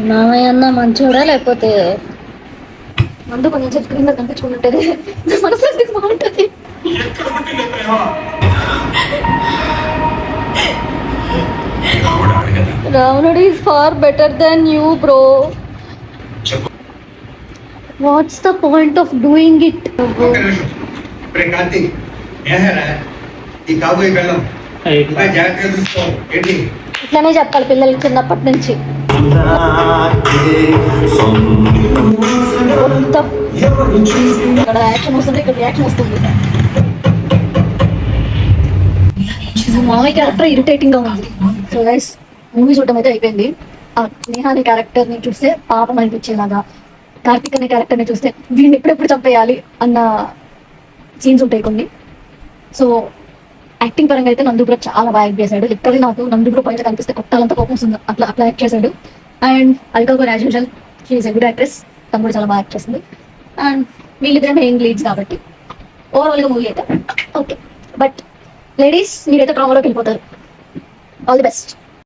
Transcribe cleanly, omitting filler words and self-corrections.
మామయ్య అన్న మంచోడా లేకపోతే మందు కొంచెం స్క్రీన్ మీద కనిపించుకుంటుంటేనే మనసు ఎందుకు బాగుంటుంది. రావణుడు is far better than you bro. What's the point of doing it? ఇట్లానే చెప్పాలి పిల్లలకి చిన్నప్పటి నుంచి. ఇక్కడ యాక్షన్ వస్తుంది, ఇక్కడ రియాక్షన్ వస్తుంది. మామయ్య క్యారెక్టర్ ఇరిటేటింగ్ గా ఉంది. సో గైస్ మూవీ చూడటం అయితే అయిపోయింది. ఆ స్నేహాని క్యారెక్టర్ ని చూస్తే పాపం అనిపించేలాగా, కార్తిక్ అనే క్యారెక్టర్ ని చూస్తే వీడిని ఎప్పుడెప్పుడు చంపేయాలి అన్న సీన్స్ ఉంటాయి కొన్ని. సో యాక్టింగ్ పరంగా అయితే నందు బ్రో చాలా బాగా యాక్ట్ చేశాడు. లిటరల్లీ నాకు నందు బ్రో పైన కనిపిస్తే కొట్టాలంత కోపం వస్తుంది, అట్లా యాక్ట్ చేశాడు. అండ్ అల్కా గారు as usual she is a good actress, తను కూడా చాలా బాగా యాక్ట్ చేస్తుంది. అండ్ వీళ్ళిద్దరే మెయిన్ లీడ్స్ కాబట్టి ఓవరాల్గా మూవీ అయితే ఓకే. బట్ లేడీస్ మీరైతే ట్రామాలోకి వెళ్ళిపోతారు. All the best.